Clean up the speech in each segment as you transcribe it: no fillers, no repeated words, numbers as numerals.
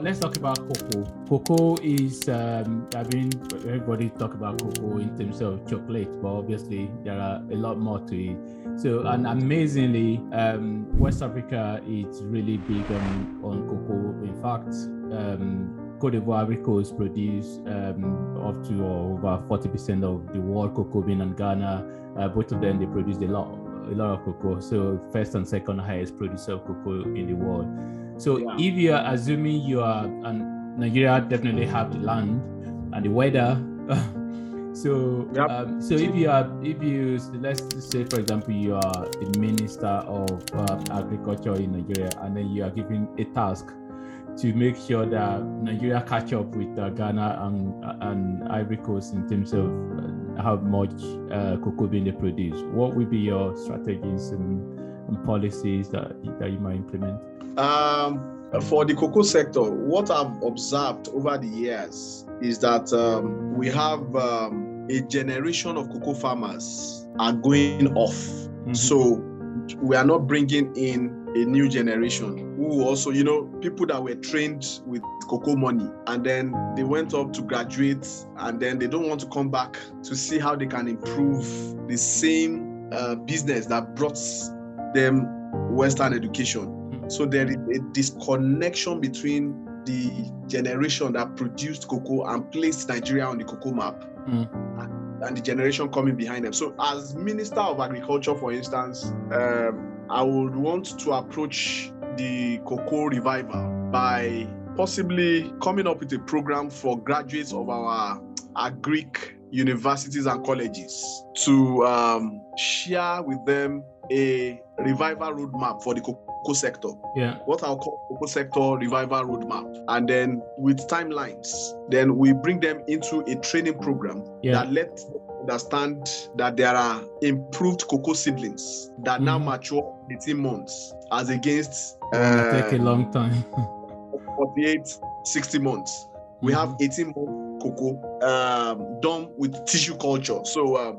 Let's talk about cocoa. Cocoa is, everybody talk about cocoa in terms of chocolate, but obviously there are a lot more to it. So, and amazingly, West Africa is really big on cocoa. In fact, Côte d'Ivoire, Ivory Coast produce up to over 40% of the world cocoa bean, and Ghana, both of them, they produce a lot of cocoa. So first and second highest producer of cocoa in the world. So if you are assuming you are, and Nigeria definitely have the land and the weather. So if you let's say for example you are the Minister of Agriculture in Nigeria, and then you are given a task to make sure that Nigeria catch up with Ghana and Ivory Coast in terms of how much cocoa bean they produce, what will be your strategies and policies that you might implement? For the cocoa sector, what I've observed over the years is that we have a generation of cocoa farmers are going off. Mm-hmm. So we are not bringing in a new generation who also, people that were trained with cocoa money, and then they went up to graduate, and then they don't want to come back to see how they can improve the same business that brought them Western education. So there is a disconnection between the generation that produced cocoa and placed Nigeria on the cocoa map and the generation coming behind them. So as Minister of Agriculture, for instance, I would want to approach the cocoa revival by possibly coming up with a program for graduates of our agric universities and colleges to share with them a revival roadmap for the cocoa sector. What I'll call cocoa sector revival roadmap. And then with timelines, then we bring them into a training program that lets them understand that there are improved cocoa seedlings that now mature 18 months as against take a long time. 48, 60 months. We have 18 months cocoa done with tissue culture. So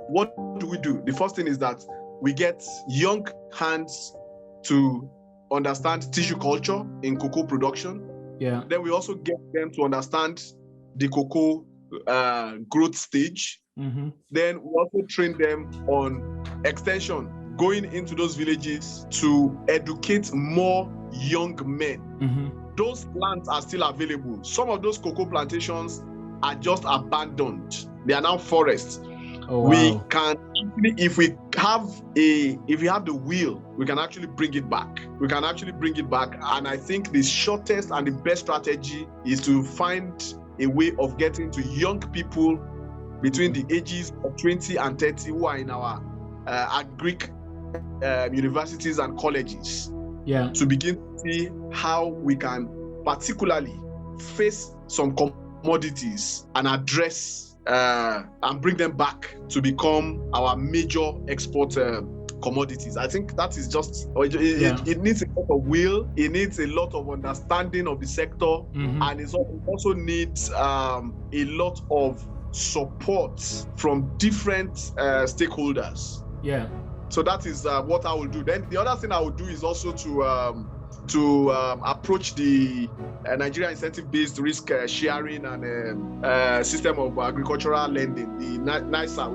what do we do? The first thing is that we get young hands to understand tissue culture in cocoa production. Then we also get them to understand the cocoa growth stage. Then we also train them on extension, going into those villages to educate more young men. Those lands are still available. Some of those cocoa plantations are just abandoned. They are now forests. Oh, wow. We can actually, if we have the will, we can actually bring it back. And I think the shortest and the best strategy is to find a way of getting to young people between the ages of 20 and 30 who are in our agric universities and colleges. To begin to see how we can particularly face some commodities and address and bring them back to become our major export commodities. I think that is just, it needs a lot of will, it needs a lot of understanding of the sector, and it also needs a lot of support from different stakeholders. So that is what I will do. Then the other thing I will do is also to approach the Nigeria incentive-based risk sharing and system of agricultural lending, the NISA.